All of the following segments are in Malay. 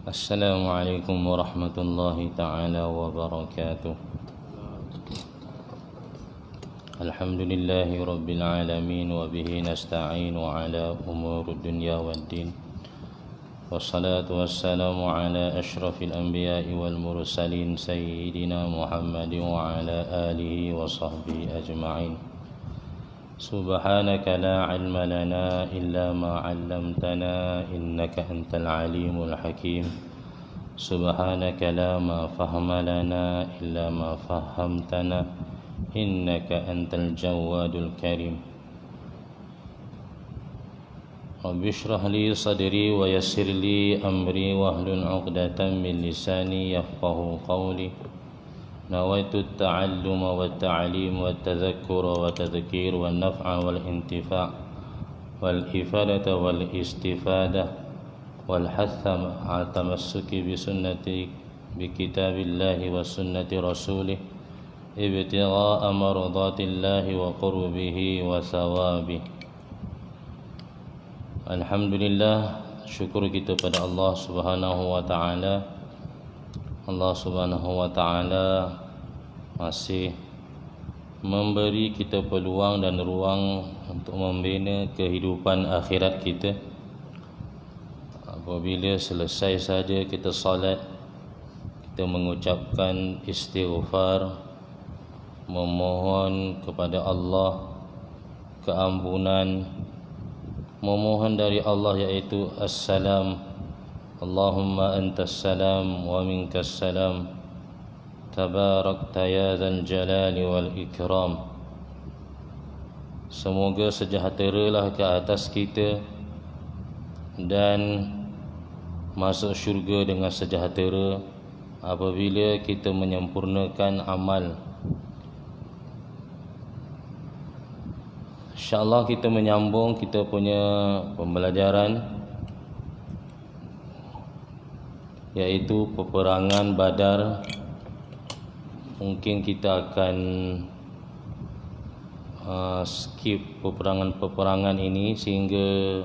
Assalamualaikum warahmatullahi ta'ala wabarakatuh. Alhamdulillahi rabbil alamin wa bihi nasta'inu ala umuri dunya waddin. Wassalatu wassalamu ala ashrafil anbiya'i wal mursalin sayyidina Muhammadin wa ala alihi wa sahbihi ajma'in. Subhanaka la ilma lana illa ma 'allamtana innaka antal alimul hakim. Subhanaka la ma fahma lana illa ma fahamtana innaka antal jawadul karim. Rabbi shrah li sadri wa yassir li amri wahlul 'uqdatam min lisani yafqahu qawli. Nawaitu at-ta'alluma wat-ta'lim wat-tadhakkura wat-tadhkir wan-naf'a wal-intifa' wal-ifadata wal-istifada wal-hatha 'ala tamassuki bi sunnati bi kitabillahi wa sunnati rasulih ibtigha'a mardatillahi wa qurbihi wa thawabihi. Alhamdulillah, syukur kita pada Allah Subhanahu wa taala. Allah Subhanahu wa taala masih memberi kita peluang dan ruang untuk membina kehidupan akhirat kita. Apabila selesai saja kita salat, kita mengucapkan istighfar, memohon kepada Allah keampunan, memohon dari Allah yaitu assalam. Allahumma antas salam wa minkas salam tabarakta ya dzal jalali wal ikram. Semoga sejahteralah ke atas kita dan masuk syurga dengan sejahtera apabila kita menyempurnakan amal. InsyaAllah kita menyambung kita punya pembelajaran, yaitu peperangan Badar. Mungkin kita akan skip peperangan ini sehingga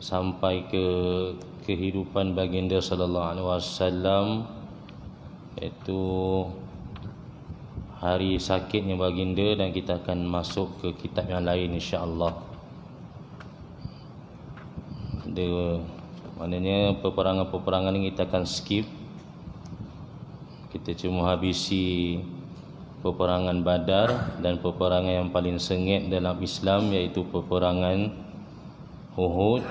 sampai ke kehidupan baginda sallallahu alaihi wasallam, iaitu hari sakitnya baginda, dan kita akan masuk ke kitab yang lain insya-Allah. Maknanya peperangan-peperangan ini kita akan skip. Kita cuma habisi peperangan Badar dan peperangan yang paling sengit dalam Islam, iaitu peperangan Uhud.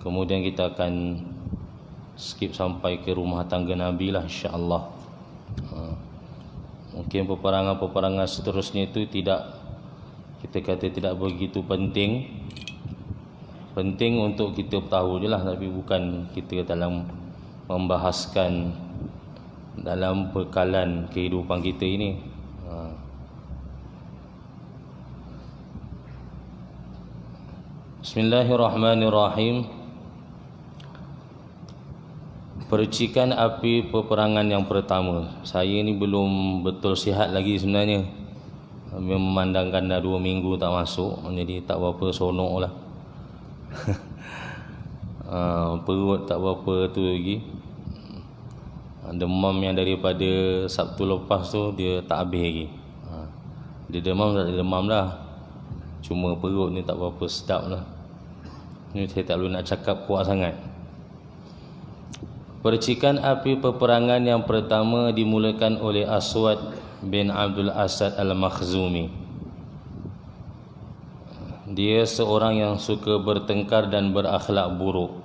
Kemudian kita akan skip sampai ke rumah tangga Nabi lah insya-Allah. Mungkin peperangan-peperangan seterusnya itu tidak, kita kata tidak begitu penting. Penting untuk kita tahu je lah, tapi bukan kita dalam membahaskan dalam bekalan kehidupan kita ini. Bismillahirrahmanirrahim. Percikan api peperangan yang pertama. Saya ni belum betul sihat lagi sebenarnya. Memandangkan dah 2 minggu tak masuk, jadi tak berapa sonok lah. Perut tak berapa tu lagi. Demam yang daripada Sabtu lepas tu dia tak habis lagi. Dia demam tak demam dah, cuma perut ni tak berapa sedap lah. Ni saya tak boleh nak cakap kuat sangat. Percikan api peperangan yang pertama dimulakan oleh Aswad bin Abdul Asad al-Makhzumi. Dia seorang yang suka bertengkar dan berakhlak buruk.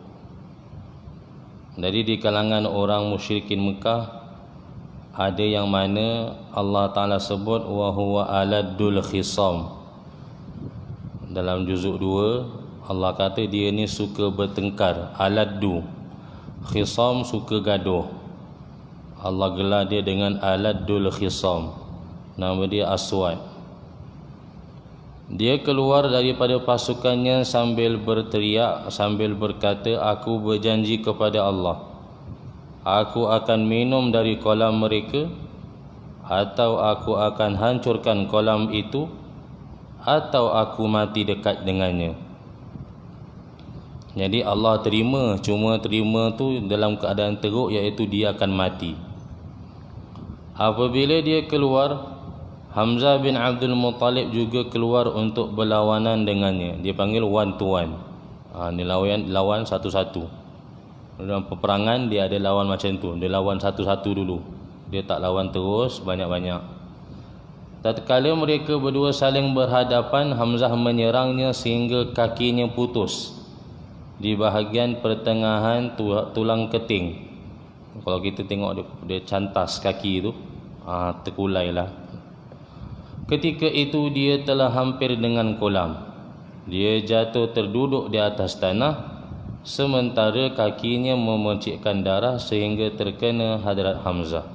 Jadi di kalangan orang musyrikin Mekah ada yang mana Allah Ta'ala sebut wa huwa aladul khisam. Dalam juzuk 2 Allah kata dia ni suka bertengkar. Aladdu, khisam suka gaduh. Allah gelar dia dengan aladul khisam. Nama dia Aswad. Dia keluar daripada pasukannya sambil berteriak, sambil berkata, aku berjanji kepada Allah, aku akan minum dari kolam mereka, atau aku akan hancurkan kolam itu, atau aku mati dekat dengannya. Jadi Allah terima, cuma terima tu dalam keadaan teruk, iaitu dia akan mati. Apabila dia keluar, Hamzah bin Abdul Muttalib juga keluar untuk berlawanan dengannya. Dia panggil one to one. Dia lawan satu-satu. Dalam peperangan dia ada lawan macam tu. Dia lawan satu-satu dulu. Dia tak lawan terus banyak-banyak. Tatkala mereka berdua saling berhadapan, Hamzah menyerangnya sehingga kakinya putus di bahagian pertengahan tulang keting. Kalau kita tengok dia cantas kaki tu, terkulailah. Ketika itu dia telah hampir dengan kolam. Dia jatuh terduduk di atas tanah, sementara kakinya memercikkan darah sehingga terkena Hadrat Hamzah.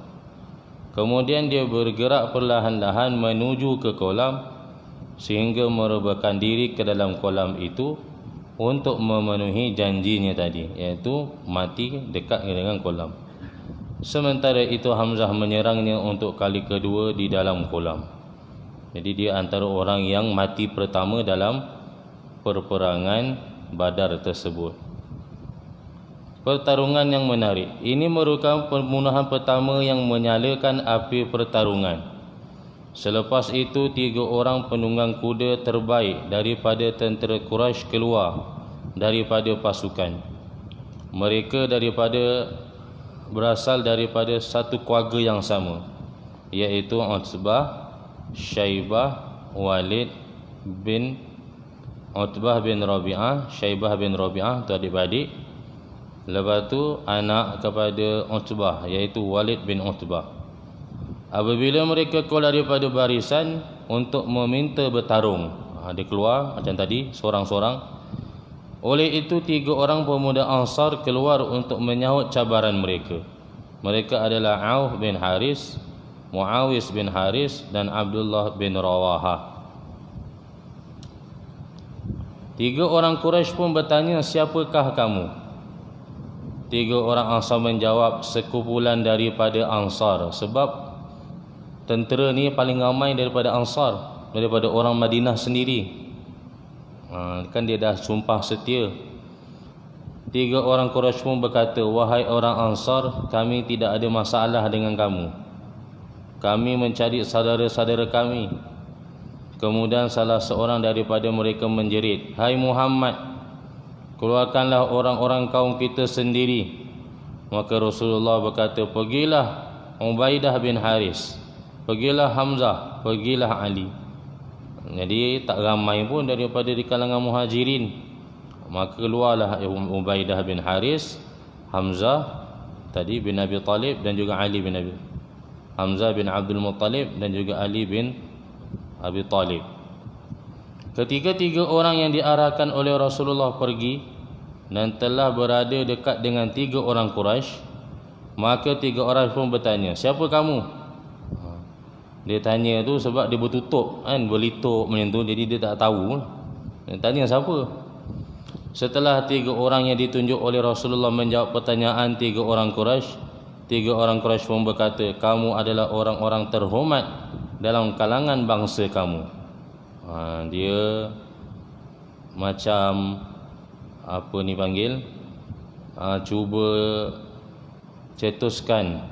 Kemudian dia bergerak perlahan-lahan menuju ke kolam sehingga merebahkan diri ke dalam kolam itu untuk memenuhi janjinya tadi, iaitu mati dekat dengan kolam. Sementara itu Hamzah menyerangnya untuk kali kedua di dalam kolam. Jadi dia antara orang yang mati pertama dalam perperangan Badar tersebut. Pertarungan yang menarik. Ini merupakan pembunuhan pertama yang menyalakan api pertarungan. Selepas itu 3 orang penunggang kuda terbaik daripada tentera Quraisy keluar daripada pasukan. Mereka berasal daripada satu keluarga yang sama, iaitu Utbah, Syaibah, Walid bin Utbah bin Rabi'ah. Syaibah bin Rabi'ah tu adik-beradik. Lepas tu anak kepada Utbah, iaitu Walid bin Utbah. Apabila mereka keluar daripada barisan untuk meminta bertarung, dia keluar macam tadi seorang-seorang. Oleh itu 3 orang pemuda Ansar keluar untuk menyahut cabaran mereka. Mereka adalah Auf bin Haris, Muawis bin Haris dan Abdullah bin Rawahah. 3 orang Quraisy pun bertanya, siapakah kamu? 3 orang Ansar menjawab, sekumpulan daripada Ansar. Sebab tentera ni paling ramai daripada Ansar, daripada orang Madinah sendiri. Kan dia dah sumpah setia. 3 orang Quraisy pun berkata, wahai orang Ansar, kami tidak ada masalah dengan kamu. Kami mencari saudara-saudara kami. Kemudian salah seorang daripada mereka menjerit, hai Muhammad, keluarkanlah orang-orang kaum kita sendiri. Maka Rasulullah berkata, pergilah Ubaidah bin Haris, pergilah Hamzah, pergilah Ali. Jadi tak ramai pun daripada di kalangan muhajirin. Maka keluarlah Ubaidah bin Haris, Hamzah tadi bin Abi Talib dan juga Ali bin Abi Hamzah bin Abdul Muttalib dan juga Ali bin Abi Talib. Ketika 3 orang yang diarahkan oleh Rasulullah pergi dan telah berada dekat dengan 3 orang Quraisy, maka 3 orang pun bertanya, siapa kamu? Dia tanya tu sebab dia bertutup kan, berlitup macam tu, jadi dia tak tahu. Dia tanya siapa? Setelah 3 orang yang ditunjuk oleh Rasulullah menjawab pertanyaan 3 orang Quraisy, 3 orang Quraisy pun berkata, kamu adalah orang-orang terhormat dalam kalangan bangsa kamu. Dia macam apa ni panggil, cuba cetuskan.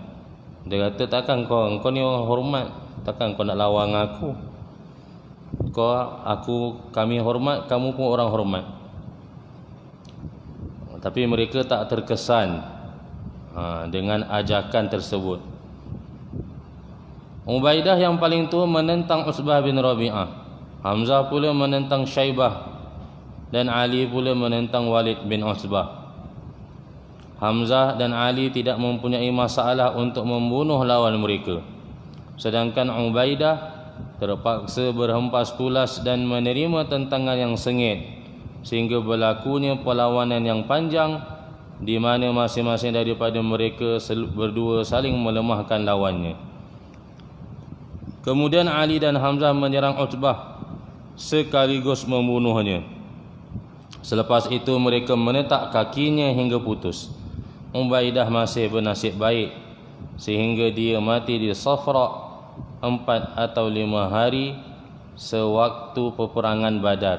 Dia kata, takkan kau ni orang hormat, takkan kau nak lawan aku. Kami hormat, kamu pun orang hormat. Tapi mereka tak terkesan dengan ajakan tersebut. Ubaidah yang paling tua menentang Utbah bin Rabi'ah. Hamzah pula menentang Syaibah dan Ali pula menentang Walid bin Utbah. Hamzah dan Ali tidak mempunyai masalah untuk membunuh lawan mereka. Sedangkan Ubaidah terpaksa berhempas pulas dan menerima tentangan yang sengit, sehingga berlakunya perlawanan yang panjang di mana masing-masing daripada mereka berdua saling melemahkan lawannya. Kemudian Ali dan Hamzah menyerang Utbah sekaligus membunuhnya. Selepas itu mereka menetak kakinya hingga putus. Ubaidah masih bernasib baik sehingga dia mati di Safra 4 atau 5 hari sewaktu peperangan Badar.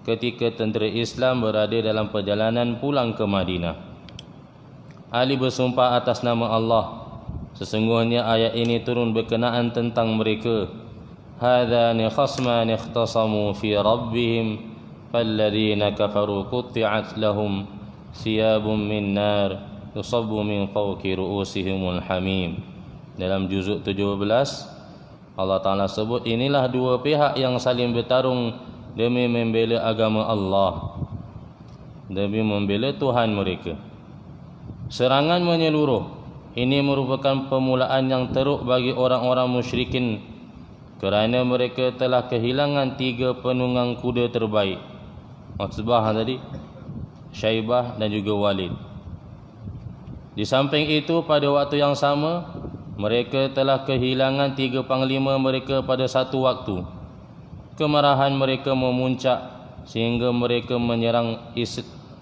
ketika tentera Islam berada dalam perjalanan pulang ke Madinah. Ali bersumpah atas nama Allah, sesungguhnya ayat ini turun berkenaan tentang mereka. Hadzani khasmani ikhtasamu fi rabbihim falladzina kafaru qutti'at lahum thiyabun min nar yusabbu min fawqi ru'usihimul hamim. Dalam juzuk 17 Allah Ta'ala sebut, inilah dua pihak yang saling bertarung demi membela agama Allah, demi membela Tuhan mereka. Serangan menyeluruh ini merupakan permulaan yang teruk bagi orang-orang musyrikin, kerana mereka telah kehilangan 3 penunggang kuda terbaik, Utbah tadi, Syaibah dan juga Walid. Di samping itu, pada waktu yang sama mereka telah kehilangan 3 panglima mereka pada satu waktu. Kemarahan mereka memuncak sehingga mereka menyerang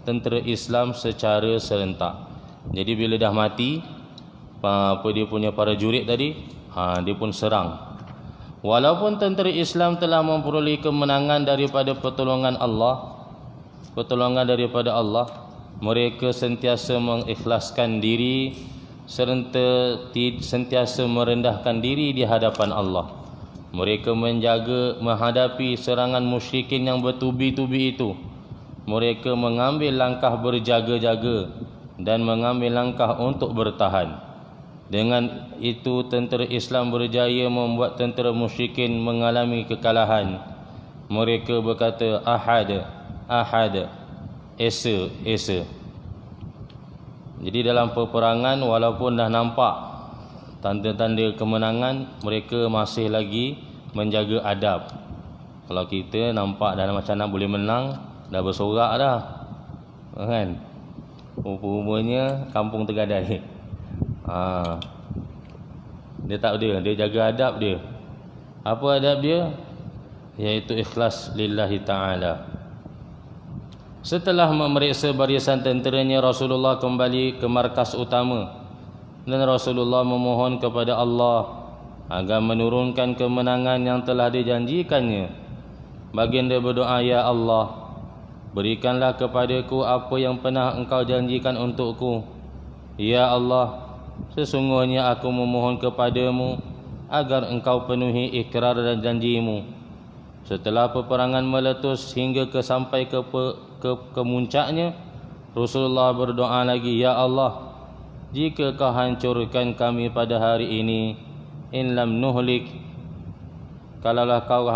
tentera Islam secara serentak. Jadi bila dah mati dia punya para jurid tadi, dia pun serang. Walaupun tentera Islam telah memperoleh kemenangan daripada pertolongan daripada Allah, mereka sentiasa mengikhlaskan diri serta sentiasa merendahkan diri di hadapan Allah. Mereka menghadapi serangan musyrikin yang bertubi-tubi itu. Mereka mengambil langkah berjaga-jaga dan mengambil langkah untuk bertahan. Dengan itu tentera Islam berjaya membuat tentera musyrikin mengalami kekalahan. Mereka berkata, Ahad, Ahad, Esa, Esa. Jadi dalam peperangan, walaupun dah nampak tanda-tanda kemenangan, mereka masih lagi menjaga adab. Kalau kita nampak dah macam nak boleh menang, dah bersorak dah, kan? Rupa-rupanya kampung tergadai. Dia tak ada, dia jaga adab dia. Apa adab dia? Iaitu ikhlas lillahi ta'ala. Setelah memeriksa barisan tenteranya, Rasulullah kembali ke markas utama dan Rasulullah memohon kepada Allah agar menurunkan kemenangan yang telah dijanjikannya. Baginda berdoa, Ya Allah, berikanlah kepadaku apa yang pernah Engkau janjikan untukku. Ya Allah, sesungguhnya aku memohon kepadamu agar Engkau penuhi ikrar dan janjimu. Setelah peperangan meletus hingga sampai ke kemuncaknya, Rasulullah berdoa lagi, Ya Allah, jika Kau hancurkan kami pada hari ini, in lam nuhlik, kalaulah Kau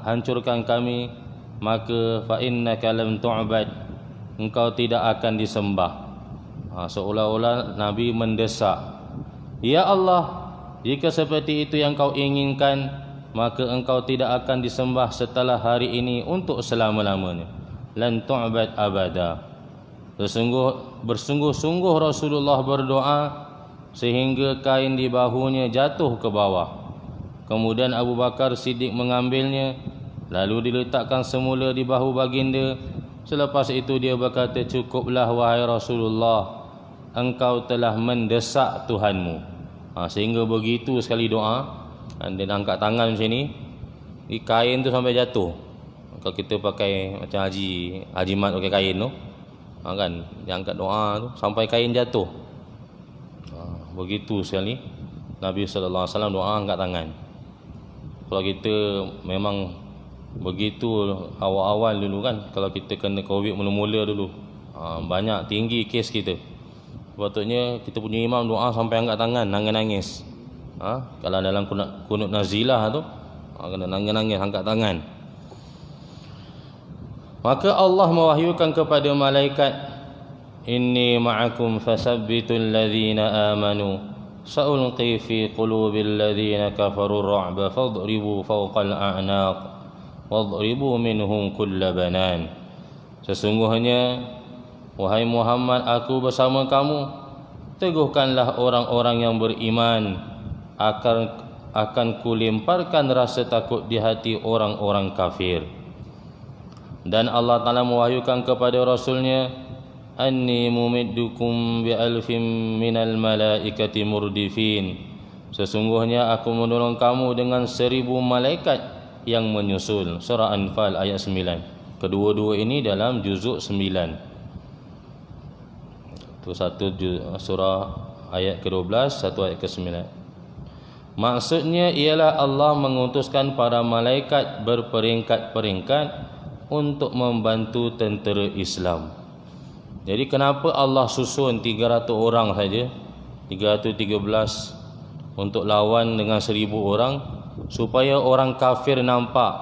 hancurkan kami, maka fa innaka lam tu'bad, Engkau tidak akan disembah. Seolah-olah Nabi mendesak, Ya Allah, jika seperti itu yang Kau inginkan, maka Engkau tidak akan disembah setelah hari ini untuk selama-lamanya. Lan tu'bad abada. Bersungguh-sungguh Rasulullah berdoa sehingga kain di bahunya jatuh ke bawah. Kemudian Abu Bakar Siddiq mengambilnya, lalu diletakkan semula di bahu baginda. Selepas itu dia berkata, Cukuplah wahai Rasulullah, Engkau telah mendesak Tuhanmu. Sehingga begitu sekali doa. Dia angkat tangan macam ni, kain tu sampai jatuh. Kalau kita pakai macam Haji Mat pakai kain tu, kan, dia angkat doa tu sampai kain jatuh. Begitu sekali Nabi sallallahu alaihi wasallam doa angkat tangan. Kalau kita memang begitu awal-awal dulu kan, kalau kita kena Covid mula-mula dulu, banyak tinggi kes kita. Sepatutnya kita punya imam doa sampai angkat tangan, nangis-nangis. Kalau dalam kunut nazilah tu, kena nangis-nangis, angkat tangan. Maka Allah mewahyukan kepada malaikat, Inni ma'akum fasabbitul ladhina amanu sa'ulqi fi qulubil ladhina kafarur ra'ba fadribu fawqal a'naq wadribu minhum kulla banan. Sesungguhnya, wahai Muhammad, aku bersama kamu. Teguhkanlah orang-orang yang beriman, akan kulemparkan rasa takut di hati orang-orang kafir. Dan Allah Ta'ala mewahyukan kepada Rasulnya, Anni mumiddukum bi alfin minal malaikati murdifin. Sesungguhnya aku menolong kamu dengan 1000 malaikat yang menyusul. Surah Anfal ayat 9. Kedua-dua ini dalam juzuk 9. Itu satu surah ayat ke-12, satu ayat ke-9. Maksudnya ialah Allah mengutuskan para malaikat berperingkat-peringkat untuk membantu tentera Islam. Jadi kenapa Allah susun 300 orang saja, 313 untuk lawan dengan 1000 orang? Supaya orang kafir nampak,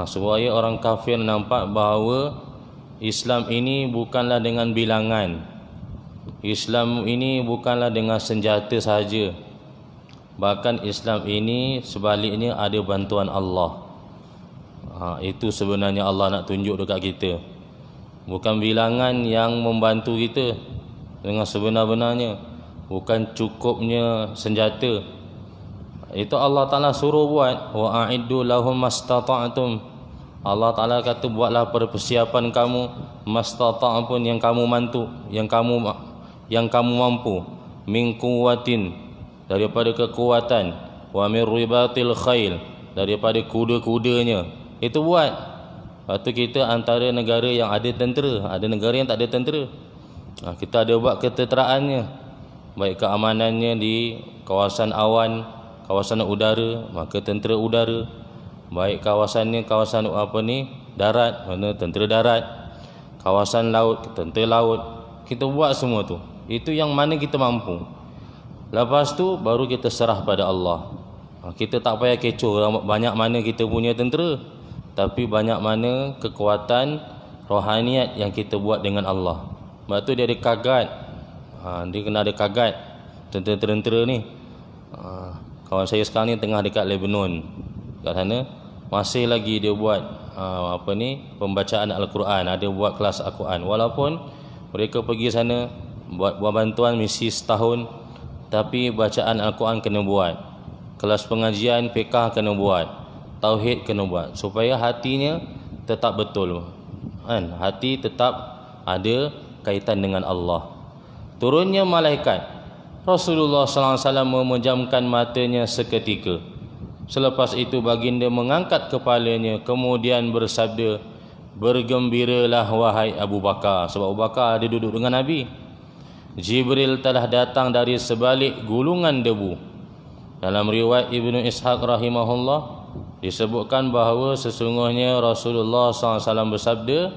supaya orang kafir nampak bahawa Islam ini bukanlah dengan bilangan, Islam ini bukanlah dengan senjata sahaja, bahkan Islam ini sebaliknya ada bantuan Allah. Itu sebenarnya Allah nak tunjuk dekat kita. Bukan bilangan yang membantu kita dengan sebenar-benarnya, bukan cukupnya senjata. Itu Allah Ta'ala suruh buat, wa a'iddu lahum mastata'tum. Allah Ta'ala kata buatlah persiapan kamu mastata'tum, yang kamu mampu, yang kamu mampu, min quwwatin, daripada kekuatan, wa min ribatil khail, daripada kuda-kudanya. Itu buat. Lepas tu kita antara negara yang ada tentera, ada negara yang tak ada tentera. Kita ada buat ketenteraannya, baik keamanannya di kawasan awan, kawasan udara, maka tentera udara. Baik kawasannya kawasan darat, mana tentera darat. Kawasan laut, tentera laut. Kita buat semua tu. Itu yang mana kita mampu. Lepas tu baru kita serah pada Allah. Kita tak payah kecoh banyak mana kita punya tentera, tapi banyak mana kekuatan rohaniat yang kita buat dengan Allah. Sebab tu dia ada kagat. Dia kena ada kagat tentera-tentera ni. Kawan saya sekarang ni tengah dekat Lebanon, kat sana masih lagi dia buat pembacaan Al-Quran, ada buat kelas Al-Quran. Walaupun mereka pergi sana buat bantuan misi setahun, tapi bacaan Al-Quran kena buat, kelas pengajian fiqah kena buat, tauhid kena buat, supaya hatinya tetap betul, kan? Hati tetap ada kaitan dengan Allah. Turunnya malaikat, Rasulullah SAW memejamkan matanya seketika. Selepas itu baginda mengangkat kepalanya, kemudian bersabda, bergembiralah wahai Abu Bakar. Sebab Abu Bakar ada duduk dengan Nabi. Jibril telah datang dari sebalik gulungan debu. Dalam riwayat Ibnu Ishaq rahimahullah disebutkan bahawa sesungguhnya Rasulullah SAW bersabda,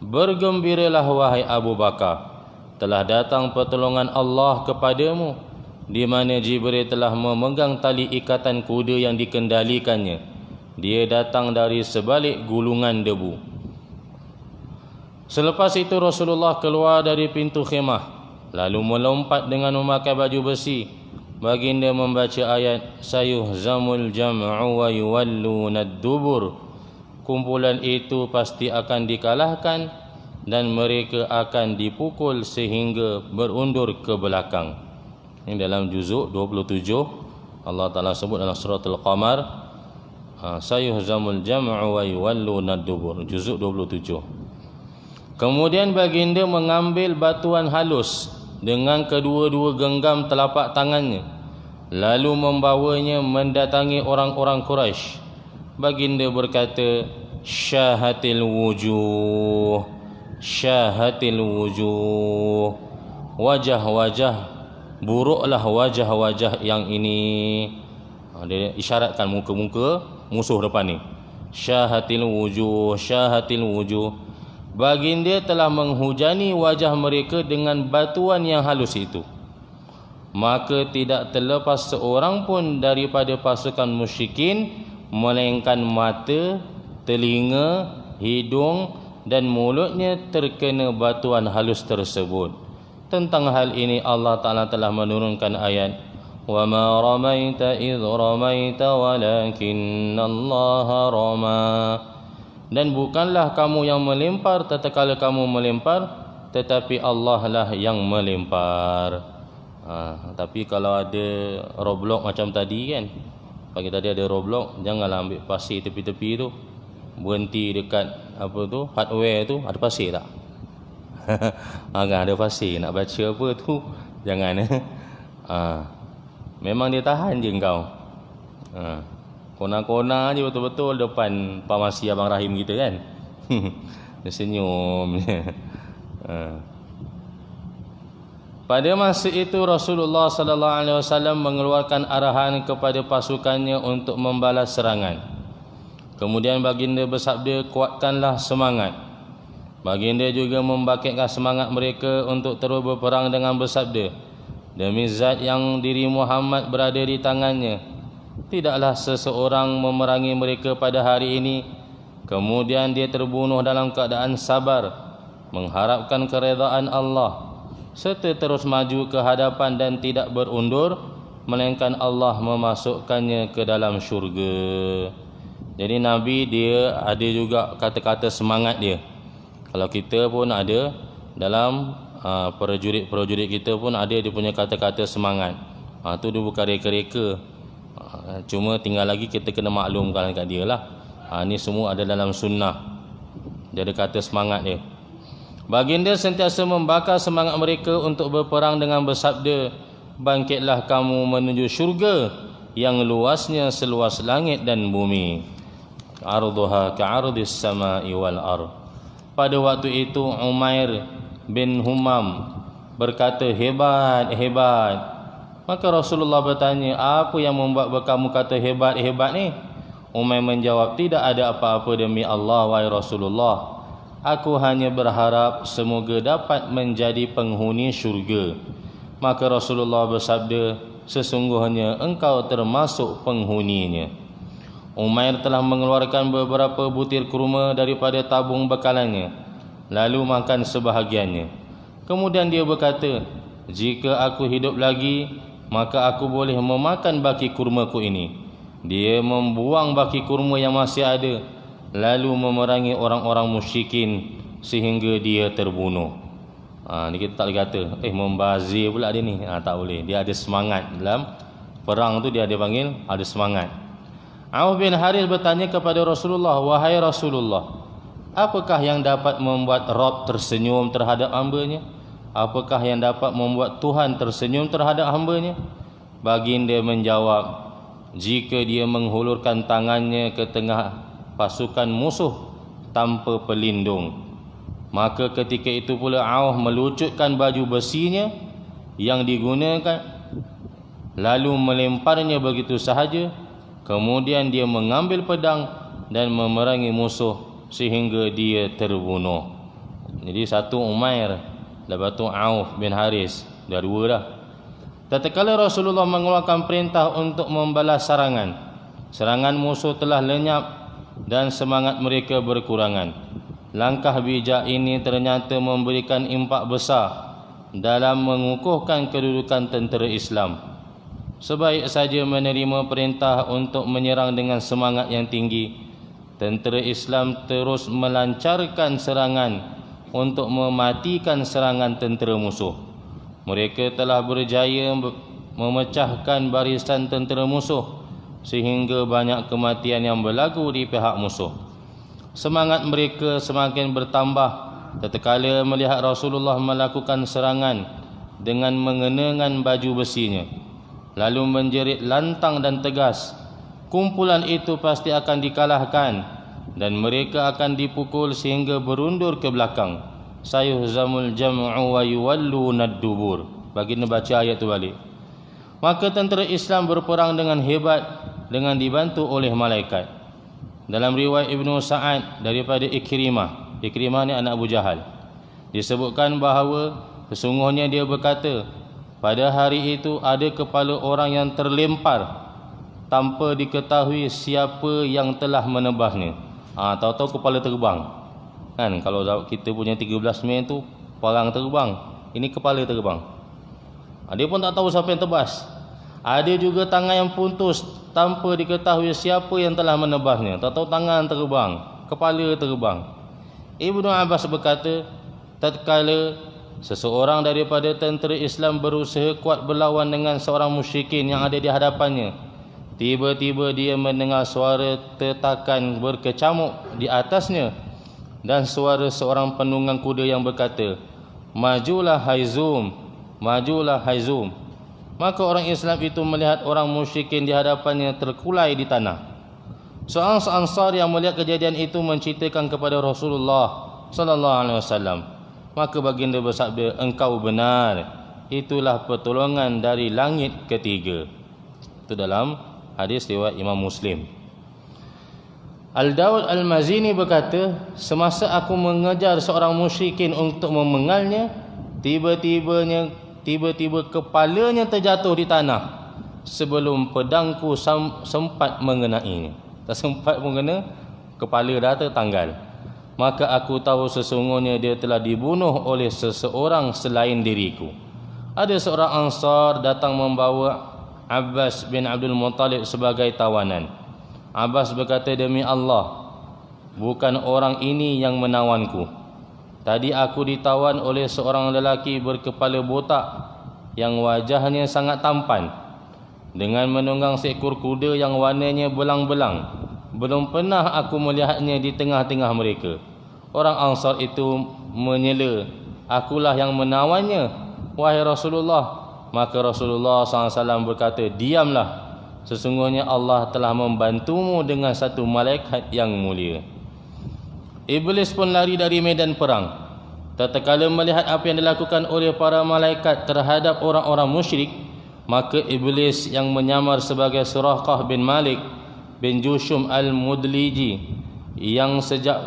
bergembiralah wahai Abu Bakar, telah datang pertolongan Allah kepadamu, di mana Jibril telah memegang tali ikatan kuda yang dikendalikannya. Dia datang dari sebalik gulungan debu. Selepas itu Rasulullah keluar dari pintu khemah, lalu melompat dengan memakai baju besi. Baginda membaca ayat, sayuhzamul jam'u wa yuwallunad dubur. Kumpulan itu pasti akan dikalahkan dan mereka akan dipukul sehingga berundur ke belakang. Ini dalam juzuk 27 Allah Ta'ala sebut dalam suratul Qamar, sayuhzamul jam'u wa yuwallunad dubur, juzuk 27. Kemudian baginda mengambil batuan halus dengan kedua-dua genggam telapak tangannya, lalu membawanya mendatangi orang-orang Quraisy. Baginda berkata, syahatil wujuh, syahatil wujuh, wajah-wajah, buruklah wajah-wajah yang ini. Dia isyaratkan muka-muka musuh depan ni. Syahatil wujuh, syahatil wujuh. Baginda telah menghujani wajah mereka dengan batuan yang halus itu. Maka tidak terlepas seorang pun daripada pasukan musyrikin melainkan mata, telinga, hidung dan mulutnya terkena batuan halus tersebut. Tentang hal ini Allah Ta'ala telah menurunkan ayat, wa ma ramaita idh ramaita walakinallaha rama. Dan bukanlah kamu yang melempar tatkala kamu melempar, tetapi Allah lah yang melempar. Tapi kalau ada roadblock macam tadi kan, pagi tadi ada roadblock, janganlah ambil pasir tepi-tepi tu, berhenti dekat apa tu, hardware tu, ada pasir tak? Kan ada pasir, nak baca apa tu jangan. Memang dia tahan je kau. Kona-kona je betul-betul depan pharmacy Abang Rahim kita kan. Dia senyum. Pada masa itu Rasulullah sallallahu alaihi wasallam mengeluarkan arahan kepada pasukannya untuk membalas serangan. Kemudian baginda bersabda, kuatkanlah semangat. Baginda juga membangkitkan semangat mereka untuk terus berperang dengan bersabda, demi zat yang diri Muhammad berada di tangannya, tidaklah seseorang memerangi mereka pada hari ini kemudian dia terbunuh dalam keadaan sabar, mengharapkan keredaan Allah, serta terus maju ke hadapan dan tidak berundur, melainkan Allah memasukkannya ke dalam syurga. Jadi Nabi dia ada juga kata-kata semangat dia. Kalau kita pun ada dalam prajurit-prajurit kita pun ada dia punya kata-kata semangat. Tu dia bukan reka-reka. Cuma tinggal lagi kita kena maklumkan kat dia lah. Ni semua ada dalam sunnah. Dia ada kata semangat dia. Baginda sentiasa membakar semangat mereka untuk berperang dengan bersabda, bangkitlah kamu menuju syurga yang luasnya seluas langit dan bumi. Arduha ka'ardis sama'i wal ard. Pada waktu itu Umair bin Humam berkata, hebat, hebat. Maka Rasulullah bertanya, apa yang membuat kamu kata hebat, hebat ni? Umair menjawab, tidak ada apa-apa demi Allah, wahai Rasulullah. Aku hanya berharap semoga dapat menjadi penghuni syurga. Maka Rasulullah bersabda, sesungguhnya engkau termasuk penghuninya. Umair telah mengeluarkan beberapa butir kurma daripada tabung bekalannya, lalu makan sebahagiannya. Kemudian dia berkata, jika aku hidup lagi, maka aku boleh memakan baki kurmaku ini. Dia membuang baki kurma yang masih ada, lalu memerangi orang-orang musyrikin sehingga dia terbunuh. Ni kita tak boleh kata, membazir pula dia ni. Tak boleh. Dia ada semangat dalam perang tu, dia ada panggil ada semangat. Auf bin Harith bertanya kepada Rasulullah, wahai Rasulullah, apakah yang dapat membuat Rabb tersenyum terhadap hamba-Nya? Apakah yang dapat membuat Tuhan tersenyum terhadap hamba-Nya? Baginda menjawab, jika dia menghulurkan tangannya ke tengah pasukan musuh tanpa pelindung, maka ketika itu pula Auf melucutkan baju besinya yang digunakan, lalu melemparnya begitu sahaja. Kemudian dia mengambil pedang dan memerangi musuh sehingga dia terbunuh. Jadi satu Umair, lepas tu Auf bin Haris, dah dua dah. Tatkala Rasulullah mengeluarkan perintah untuk membalas serangan, serangan musuh telah lenyap dan semangat mereka berkurangan. Langkah bijak ini ternyata memberikan impak besar dalam mengukuhkan kedudukan tentera Islam. Sebaik saja menerima perintah untuk menyerang dengan semangat yang tinggi, tentera Islam terus melancarkan serangan untuk mematikan serangan tentera musuh. Mereka telah berjaya memecahkan barisan tentera musuh sehingga banyak kematian yang berlaku di pihak musuh. Semangat mereka semakin bertambah tatkala melihat Rasulullah melakukan serangan dengan mengenakan baju besinya, lalu menjerit lantang dan tegas, kumpulan itu pasti akan dikalahkan dan mereka akan dipukul sehingga berundur ke belakang. Sayuhzamul jam'u wa yuwalluna ad-dubur. Baginda baca ayat tu balik. Maka tentera Islam berperang dengan hebat dengan dibantu oleh malaikat. Dalam riwayat Ibnu Sa'ad daripada Ikrimah, Ikrimah ni anak Abu Jahal, disebutkan bahawa sesungguhnya dia berkata, pada hari itu ada kepala orang yang terlempar tanpa diketahui siapa yang telah menebahnya. Tahu-tahu kepala terbang. Kan kalau kita punya 13 Mei tu parang terbang, ini kepala terbang. Dia pun tak tahu siapa yang tebas. Ada juga tangan yang putus tanpa diketahui siapa yang telah menebahnya. Tahu-tahu tangan terbang, kepala terbang. Ibnu Abbas berkata, tatkala seseorang daripada tentera Islam berusaha kuat berlawan dengan seorang musyrikin yang ada di hadapannya, tiba-tiba dia mendengar suara tetakan berkecamuk di atasnya dan suara seorang penunggang kuda yang berkata, majulah hai Zum, majulah hai Zum. Maka orang Islam itu melihat orang musyrikin di hadapannya terkulai di tanah. Seorang Ansar yang melihat kejadian itu menceritakan kepada Rasulullah sallallahu alaihi wasallam. Maka baginda bersabda, engkau benar, itulah pertolongan dari langit ketiga. Itu dalam hadis riwayat Imam Muslim. Al-Daud Al-Mazini berkata, semasa aku mengejar seorang musyrikin untuk memengalnya, tiba-tiba kepalanya terjatuh di tanah sebelum pedangku sempat mengenainya. Tak sempat mengena, kepala dah tertanggal. Maka aku tahu sesungguhnya dia telah dibunuh oleh seseorang selain diriku. Ada seorang Ansar datang membawa Abbas bin Abdul Muttalib sebagai tawanan. Abbas berkata, demi Allah, bukan orang ini yang menawanku. Tadi aku ditawan oleh seorang lelaki berkepala botak yang wajahnya sangat tampan, dengan menunggang seekor kuda yang warnanya belang-belang. Belum pernah aku melihatnya di tengah-tengah mereka. Orang Ansar itu menyela, akulah yang menawannya, wahai Rasulullah. Maka Rasulullah SAW berkata, diamlah, sesungguhnya Allah telah membantumu dengan satu malaikat yang mulia. Iblis pun lari dari medan perang. Tatkala melihat apa yang dilakukan oleh para malaikat terhadap orang-orang musyrik, maka Iblis yang menyamar sebagai Suraqah bin Malik bin Jushum Al-Mudliji yang sejak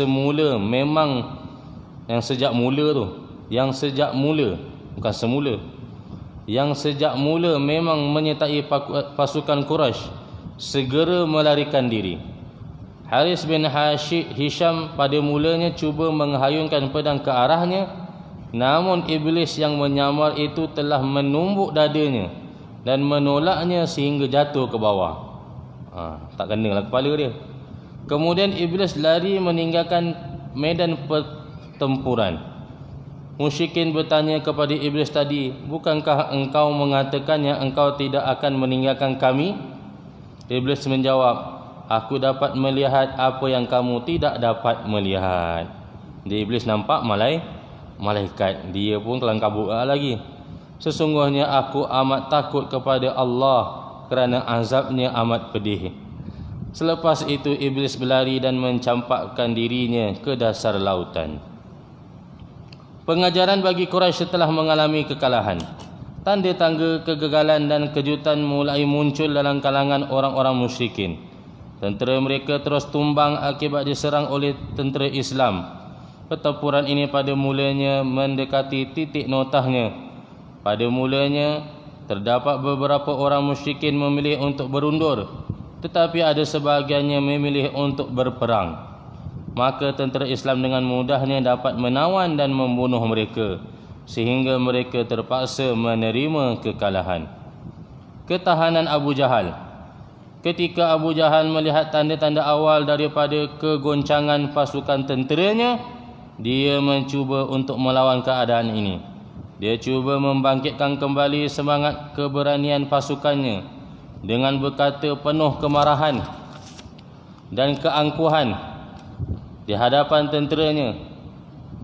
mula memang menyertai pasukan Quraisy segera melarikan diri. Haris bin Hisham pada mulanya cuba menghayunkan pedang ke arahnya, namun Iblis yang menyamar itu telah menumbuk dadanya dan menolaknya sehingga jatuh ke bawah. Tak kenalah kepala dia. Kemudian Iblis lari meninggalkan medan pertempuran. Musyrikin bertanya kepada Iblis tadi, bukankah engkau mengatakannya engkau tidak akan meninggalkan kami? Iblis menjawab, aku dapat melihat apa yang kamu tidak dapat melihat. Dia Iblis nampak malaikat, dia pun kelang kabut lagi. Sesungguhnya aku amat takut kepada Allah kerana azabnya amat pedih. Selepas itu Iblis berlari dan mencampakkan dirinya ke dasar lautan. Pengajaran bagi Quraisy setelah mengalami kekalahan. Tanda-tanda kegagalan dan kejutan mulai muncul dalam kalangan orang-orang musyrikin. Tentera mereka terus tumbang akibat diserang oleh tentera Islam. Pertempuran ini pada mulanya mendekati titik notahnya. Pada mulanya terdapat beberapa orang musyrikin memilih untuk berundur, tetapi ada sebahagiannya memilih untuk berperang. Maka tentera Islam dengan mudahnya dapat menawan dan membunuh mereka, sehingga mereka terpaksa menerima kekalahan. Ketahanan Abu Jahal. Ketika Abu Jahal melihat tanda-tanda awal daripada kegoncangan pasukan tenteranya, dia mencuba untuk melawan keadaan ini. Dia cuba membangkitkan kembali semangat keberanian pasukannya dengan berkata penuh kemarahan dan keangkuhan di hadapan tenteranya,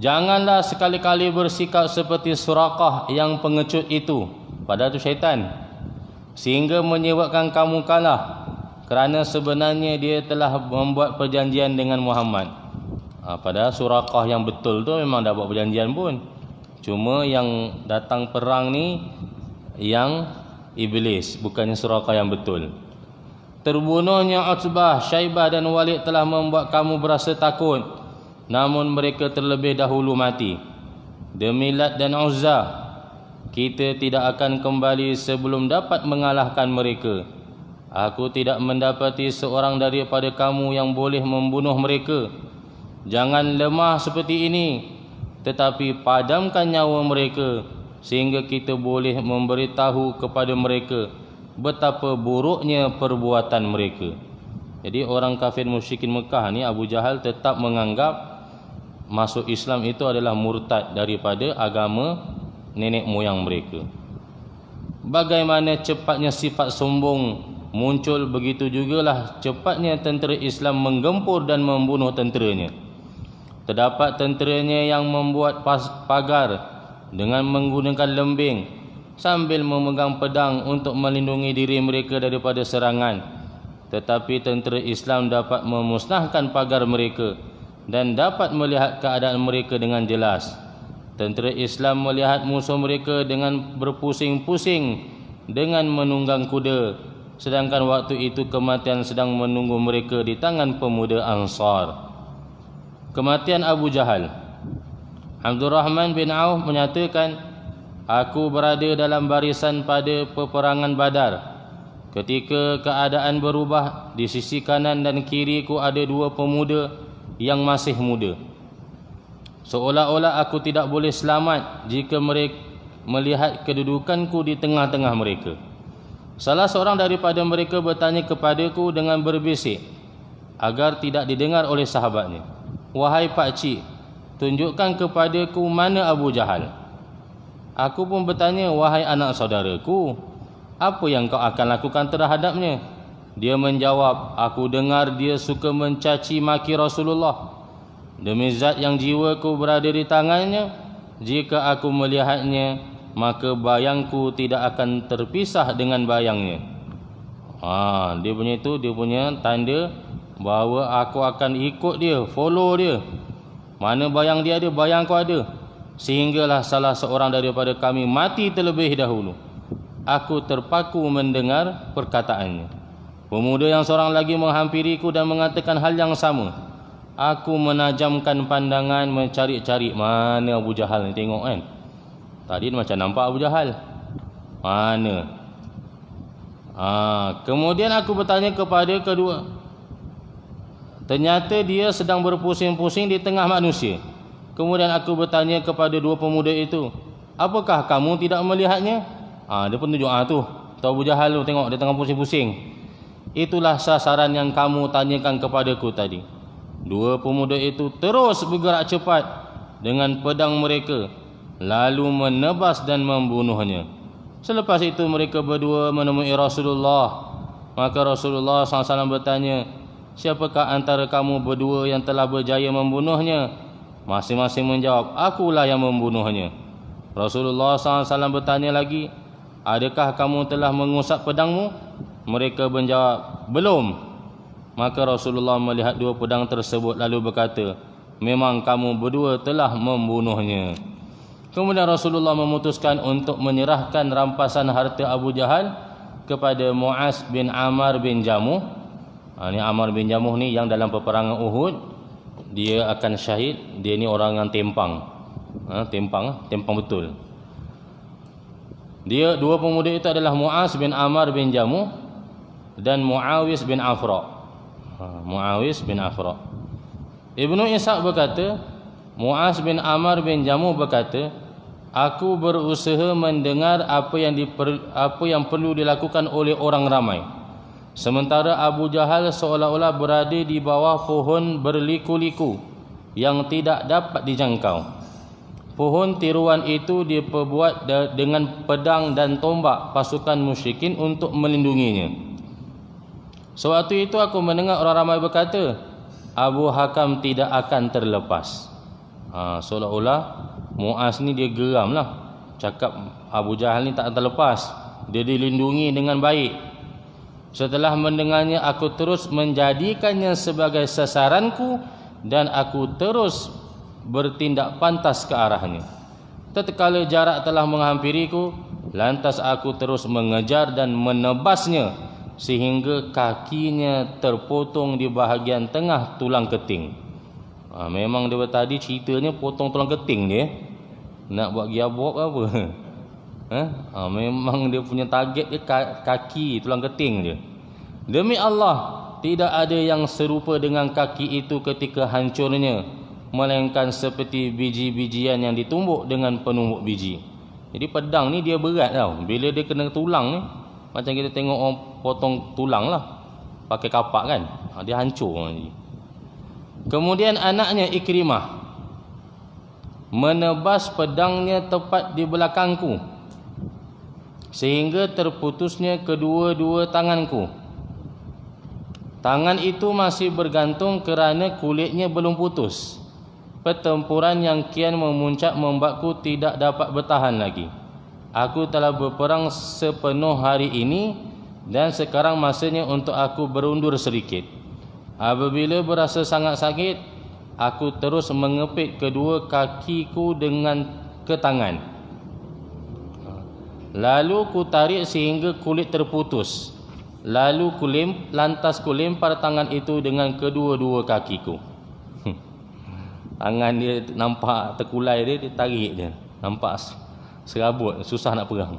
janganlah sekali-kali bersikap seperti Suraqah yang pengecut itu, padahal itu syaitan, sehingga menyebabkan kamu kalah, kerana sebenarnya dia telah membuat perjanjian dengan Muhammad. Padahal Suraqah yang betul tu memang dah buat perjanjian pun. Cuma yang datang perang ni yang Iblis, bukannya Suraqah yang betul. Terbunuhnya Utbah, Syaibah dan Walid telah membuat kamu berasa takut, namun mereka terlebih dahulu mati. Demi Lat dan Uzza, kita tidak akan kembali sebelum dapat mengalahkan mereka. Aku tidak mendapati seorang daripada kamu yang boleh membunuh mereka. Jangan lemah seperti ini, tetapi padamkan nyawa mereka sehingga kita boleh memberitahu kepada mereka betapa buruknya perbuatan mereka. Jadi orang kafir musyrikin Mekah ni, Abu Jahal tetap menganggap masuk Islam itu adalah murtad daripada agama nenek moyang mereka. Bagaimana cepatnya sifat sombong muncul, begitu jugalah cepatnya tentera Islam menggempur dan membunuh tenteranya. Terdapat tenteranya yang membuat pagar dengan menggunakan lembing, sambil memegang pedang untuk melindungi diri mereka daripada serangan. Tetapi tentera Islam dapat memusnahkan pagar mereka dan dapat melihat keadaan mereka dengan jelas. Tentera Islam melihat musuh mereka dengan berpusing-pusing dengan menunggang kuda, sedangkan waktu itu kematian sedang menunggu mereka di tangan pemuda Ansar. Kematian Abu Jahal. Abdul Rahman bin Auf menyatakan, aku berada dalam barisan pada peperangan Badar. Ketika keadaan berubah, di sisi kanan dan kiriku ada dua pemuda yang masih muda. Seolah-olah aku tidak boleh selamat jika mereka melihat kedudukanku di tengah-tengah mereka. Salah seorang daripada mereka bertanya kepadaku dengan berbisik agar tidak didengar oleh sahabatnya, wahai pakcik, tunjukkan kepadaku mana Abu Jahal. Aku pun bertanya, wahai anak saudaraku, apa yang kau akan lakukan terhadapnya? Dia menjawab, aku dengar dia suka mencaci maki Rasulullah. Demi zat yang jiwaku berada di tangannya, jika aku melihatnya, maka bayangku tidak akan terpisah dengan bayangnya. Dia punya itu, dia punya tanda bahawa aku akan ikut dia, follow dia. Mana bayang dia ada, bayangku ada. Sehinggalah salah seorang daripada kami mati terlebih dahulu. Aku terpaku mendengar perkataannya. Pemuda yang seorang lagi menghampiriku dan mengatakan hal yang sama. Aku menajamkan pandangan mencari-cari mana Abu Jahal ni, tengok kan. Tadi macam nampak Abu Jahal. Mana? Kemudian aku bertanya kepada kedua. Ternyata dia sedang berpusing-pusing di tengah manusia. Kemudian aku bertanya kepada dua pemuda itu, apakah kamu tidak melihatnya? Dia pun tunjuk, tu Abu Jahal tu, tengok dia tengah pusing-pusing. Itulah sasaran yang kamu tanyakan kepadaku tadi. Dua pemuda itu terus bergerak cepat dengan pedang mereka, lalu menebas dan membunuhnya. Selepas itu mereka berdua menemui Rasulullah. Maka Rasulullah SAW bertanya, siapakah antara kamu berdua yang telah berjaya membunuhnya? Masing-masing menjawab, akulah yang membunuhnya. Rasulullah SAW bertanya lagi, adakah kamu telah mengusap pedangmu? Mereka menjawab, belum. Maka Rasulullah melihat dua pedang tersebut lalu berkata, memang kamu berdua telah membunuhnya. Kemudian Rasulullah memutuskan untuk menyerahkan rampasan harta Abu Jahal kepada Muaz bin Ammar bin Jamuh. Ini Ammar bin Jamuh ni yang dalam peperangan Uhud dia akan syahid. Dia ni orang yang tempang. Tempang betul. Dia dua pemuda itu adalah Muaz bin Ammar bin Jamuh dan Muawis bin Afra. Muawis bin Afra. Ibnu Ishaq berkata, Muaz bin Ammar bin Jamuh berkata, aku berusaha mendengar apa yang perlu dilakukan oleh orang ramai, sementara Abu Jahal seolah-olah berada di bawah pohon berliku-liku yang tidak dapat dijangkau. Pohon tiruan itu diperbuat dengan pedang dan tombak pasukan musyrikin untuk melindunginya. Sewaktu itu aku mendengar orang ramai berkata, Abu Hakam tidak akan terlepas. Seolah-olah Muaz ni dia geram lah, cakap Abu Jahal ni tak terlepas, dia dilindungi dengan baik. Setelah mendengarnya, aku terus menjadikannya sebagai sasaranku dan aku terus bertindak pantas ke arahnya. Tatkala jarak telah menghampiriku, lantas aku terus mengejar dan menebasnya sehingga kakinya terpotong di bahagian tengah tulang keting. Memang dia tadi ceritanya potong tulang keting dia. Nak buat giabok apa? Memang dia punya target dia kaki tulang keting dia. Demi Allah, tidak ada yang serupa dengan kaki itu ketika hancurnya, melainkan seperti biji-bijian yang ditumbuk dengan penumbuk biji. Jadi pedang ni dia berat tau. Bila dia kena tulang ni, macam kita tengok orang potong tulang lah, pakai kapak kan, dia hancur. Kemudian anaknya Ikrimah menebas pedangnya tepat di belakangku sehingga terputusnya kedua-dua tanganku. Tangan itu masih bergantung kerana kulitnya belum putus. Pertempuran yang kian memuncak membuatku tidak dapat bertahan lagi. Aku telah berperang sepenuh hari ini dan sekarang masanya untuk aku berundur sedikit. Apabila berasa sangat sakit, aku terus mengepit kedua kakiku dengan ketangan. Lalu ku tarik sehingga kulit terputus. Lalu lantas ku lempar tangan itu dengan kedua-dua kakiku. Tangan dia nampak terkulai dia tarik dia. Nampak serabut, susah nak perang.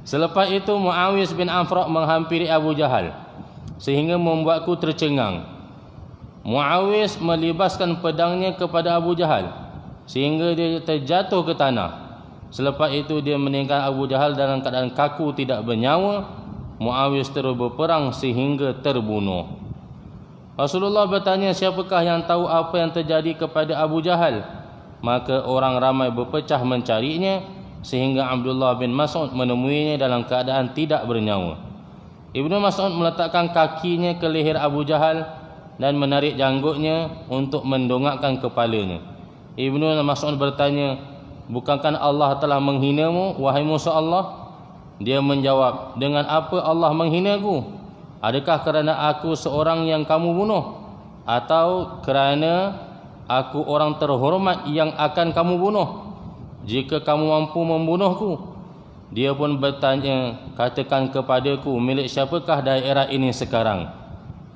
Selepas itu Muawiyah bin Afra menghampiri Abu Jahal sehingga membuatku tercengang. Muawiyah melibaskan pedangnya kepada Abu Jahal sehingga dia terjatuh ke tanah. Selepas itu dia meninggal Abu Jahal dalam keadaan kaku tidak bernyawa. Muawiyah terus berperang sehingga terbunuh. Rasulullah bertanya, siapakah yang tahu apa yang terjadi kepada Abu Jahal? Maka orang ramai berpecah mencarinya sehingga Abdullah bin Mas'ud menemuinya dalam keadaan tidak bernyawa. Ibnu Mas'ud meletakkan kakinya ke leher Abu Jahal dan menarik janggutnya untuk mendongakkan kepalanya. Ibnu Mas'ud bertanya, bukankah Allah telah menghinamu, wahai musuh Allah? Dia menjawab, dengan apa Allah menghinaku? Adakah kerana aku seorang yang kamu bunuh? Atau kerana aku orang terhormat yang akan kamu bunuh? Jika kamu mampu membunuhku. Dia pun bertanya, katakan kepadaku, milik siapakah daerah ini sekarang?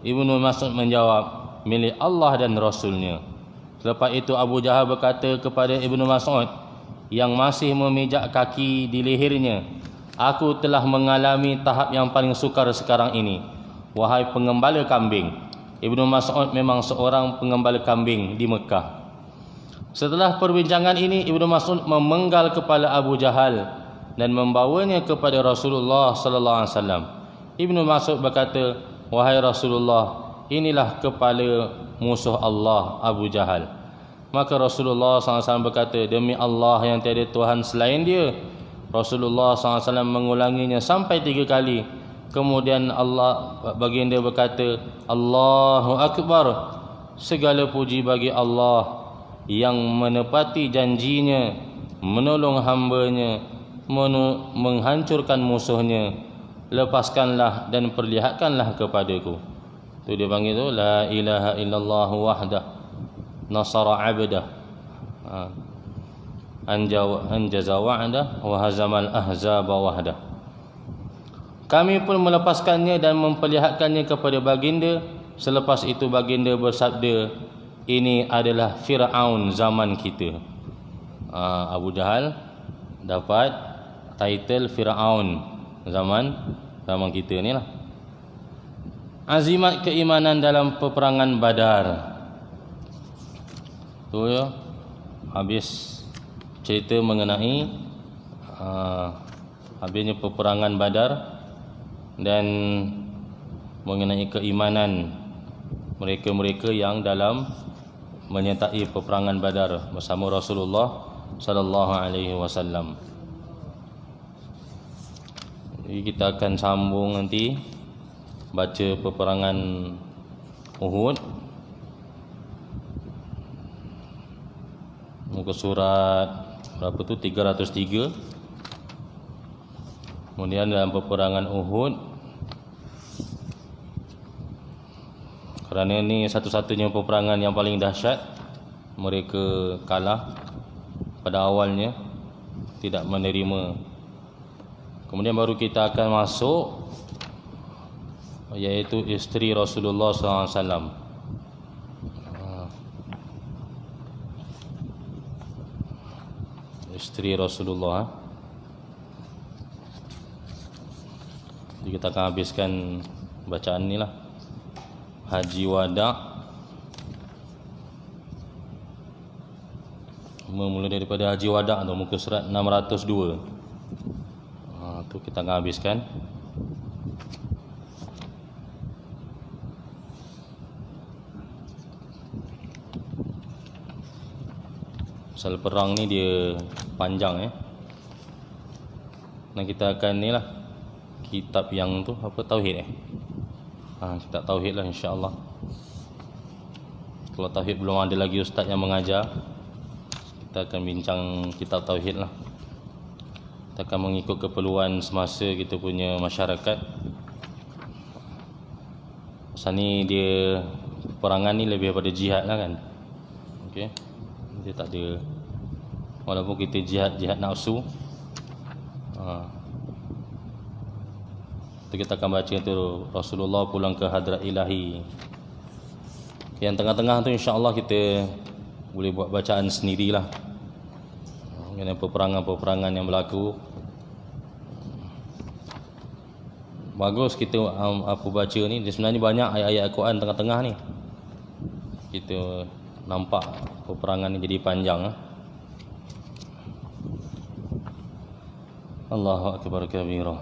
Ibnu Mas'ud menjawab, milik Allah dan Rasulnya. Selepas itu Abu Jahal berkata kepada Ibnu Mas'ud yang masih memijak kaki di lehernya, aku telah mengalami tahap yang paling sukar sekarang ini, wahai pengembala kambing. Ibnu Mas'ud memang seorang pengembala kambing di Mekah. Setelah perbincangan ini, Ibnu Mas'ud memenggal kepala Abu Jahal dan membawanya kepada Rasulullah sallallahu alaihi wasallam. Ibnu Mas'ud berkata, wahai Rasulullah, inilah kepala musuh Allah Abu Jahal. Maka Rasulullah sallallahu alaihi wasallam berkata, demi Allah yang tiada Tuhan selain dia. Rasulullah SAW mengulanginya sampai 3 kali. Kemudian baginda berkata, Allahu Akbar, segala puji bagi Allah yang menepati janjinya, menolong hambanya, menghancurkan musuhnya. Lepaskanlah dan perlihatkanlah kepadaku. Itu dia panggil tu, la ilaha illallah wahdah nasara abdah anjaza wa'dah wa hazamal ahzaba wahdah. Kami pun melepaskannya dan memperlihatkannya kepada baginda. Selepas itu baginda bersabda, ini adalah Fir'aun zaman kita. Abu Jahal dapat title Fir'aun zaman kita ni lah. Azimat keimanan dalam peperangan Badar. Tu ya, habis cerita mengenai habisnya peperangan Badar dan mengenai keimanan mereka-mereka yang dalam menyertai peperangan Badar bersama Rasulullah sallallahu alaihi wasallam. Jadi kita akan sambung nanti baca peperangan Uhud, muka surat berapa tu, 303. Kemudian dalam peperangan Uhud, kerana ini satu-satunya peperangan yang paling dahsyat, mereka kalah pada awalnya, tidak menerima. Kemudian baru kita akan masuk, iaitu isteri Rasulullah SAW. Isteri Rasulullah. Jadi kita akan habiskan bacaan ni lah. Haji Wada, memulai daripada Haji Wada tu, muka surat 602. Tu kita akan habiskan. Pasal perang ni dia panjang Dan kita akan ni lah, kitab yang tu apa, Tauhid kitab Tauhid lah insya-Allah. Kalau Tauhid belum ada lagi ustaz yang mengajar, kita akan bincang kitab Tauhid lah. Kita akan mengikut keperluan semasa kita punya masyarakat. Pasal ni dia peperangan ni lebih daripada jihad lah kan. Okey. Dia tak ada, walaupun kita jihad nafsu. Kita akan baca tu Rasulullah pulang ke hadrat ilahi. Yang tengah-tengah tu insya-Allah kita boleh buat bacaan sendirilah. Mengenai peperangan yang berlaku. Bagus kita apa baca ni. Dia sebenarnya banyak ayat-ayat Al-Quran tengah-tengah ni. Kita nampak peperangan ni jadi panjang. Allahu akbar kabira.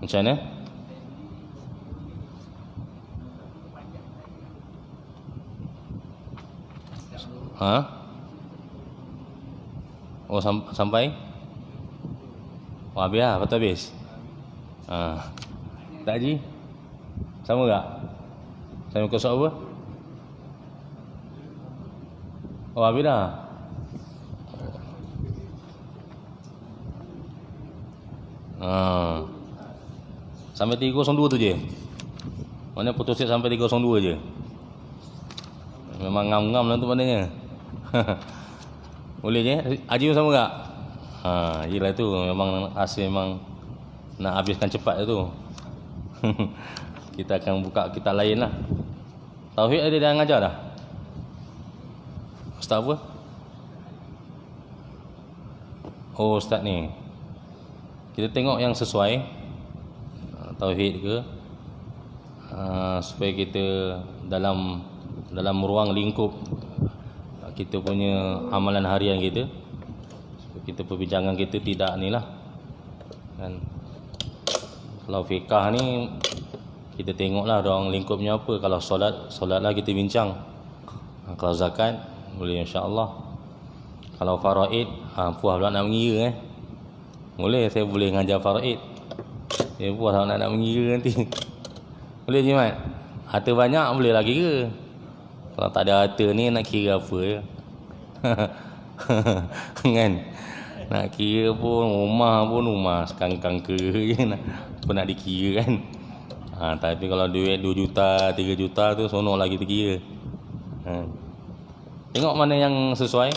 Macam mana? Oh sampai? Oh habis lah, betul habis? Tak Haji? Sama tak? Sama ke soal apa? Oh habis dah? Sampai 302 tu je? Mana putus sampai 302 je? Memang ngam-ngam lah tu maknanya. Boleh je? Haji pun sama tak? Yelah tu memang asal memang nak habiskan cepat tu. Kita akan buka kitab lain lah. Tauhid ada dah ngajar dah? Ustaz apa? Oh ustaz ni. Kita tengok yang sesuai tauhid ke, supaya kita dalam ruang lingkup kita punya amalan harian kita, supaya kita perbincangan kita tidak ni lah kan. Kalau fiqah ni kita tengoklah ruang lingkupnya apa. Kalau solatlah kita bincang. Kalau zakat boleh insya-Allah. Kalau faraid puas pula nak mengira boleh, saya boleh ngajar faraid. Saya puas nak mengira nanti. Boleh je Mat? Harta banyak boleh lah kira. Kalau tak ada harta ni nak kira apa ya? Kan? Nak kira pun rumah sekangkang ke je apa nak dikira kan. Tapi kalau duit 2 juta 3 juta tu sonok lah kita kira. Tengok mana yang sesuai.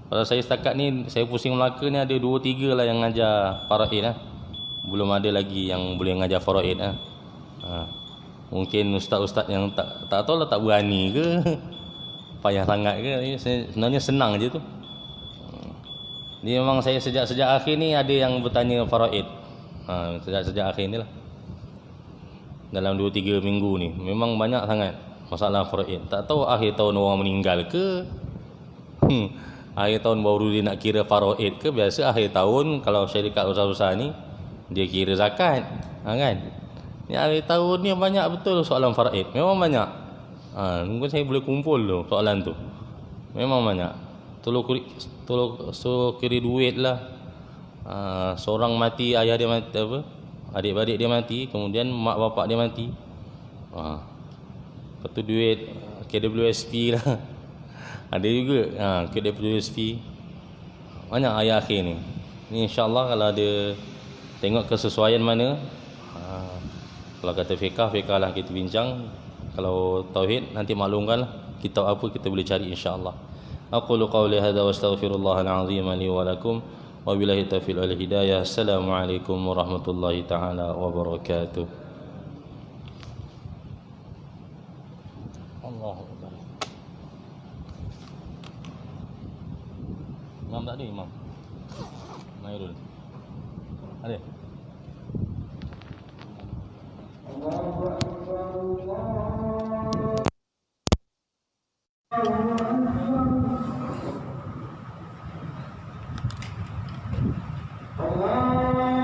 Kalau saya setakat ni saya pusing Melaka ni ada 2-3 lah yang ngajar faraid lah. Belum ada lagi yang boleh ngajar faraid lah. Mungkin ustaz-ustaz yang tak tahu lah tak berani ke payah sangat ke. Sebenarnya senang je tu. Dia memang saya sejak akhir ni ada yang bertanya faraid. Sejak akhir ni lah. Dalam 2-3 minggu ni memang banyak sangat masalah faraid. Tak tahu akhir tahun orang meninggal ke. Akhir tahun baru dia nak kira faraid ke. Biasa akhir tahun kalau syarikat besar-besar ni dia kira zakat, kan? Ni akhir tahun ni banyak betul soalan faraid. Memang banyak. Mungkin saya boleh kumpul tu soalan tu. Memang banyak. Tolong kira duit lah. Seorang mati, ayah dia mati apa? Adik-beradik dia mati, kemudian mak bapak dia mati. Lepas tu duit KWSP lah. Ada juga KWSP. Banyak ayat akhir ni. Ni insya-Allah kalau ada tengok kesesuaian mana. Kalau kata fiqah lah kita bincang. Kalau tauhid nanti maklumkanlah kitab apa kita boleh cari insya-Allah. Aqulu qawli hadza wa astaghfirullahal azim li wa lakum wa billahi taufiq wal hidayah. Assalamualaikum warahmatullahi taala wabarakatuh. Allahu akbar. Imam tak ada imam. Nairul. Ada. Allahu akbar. Allah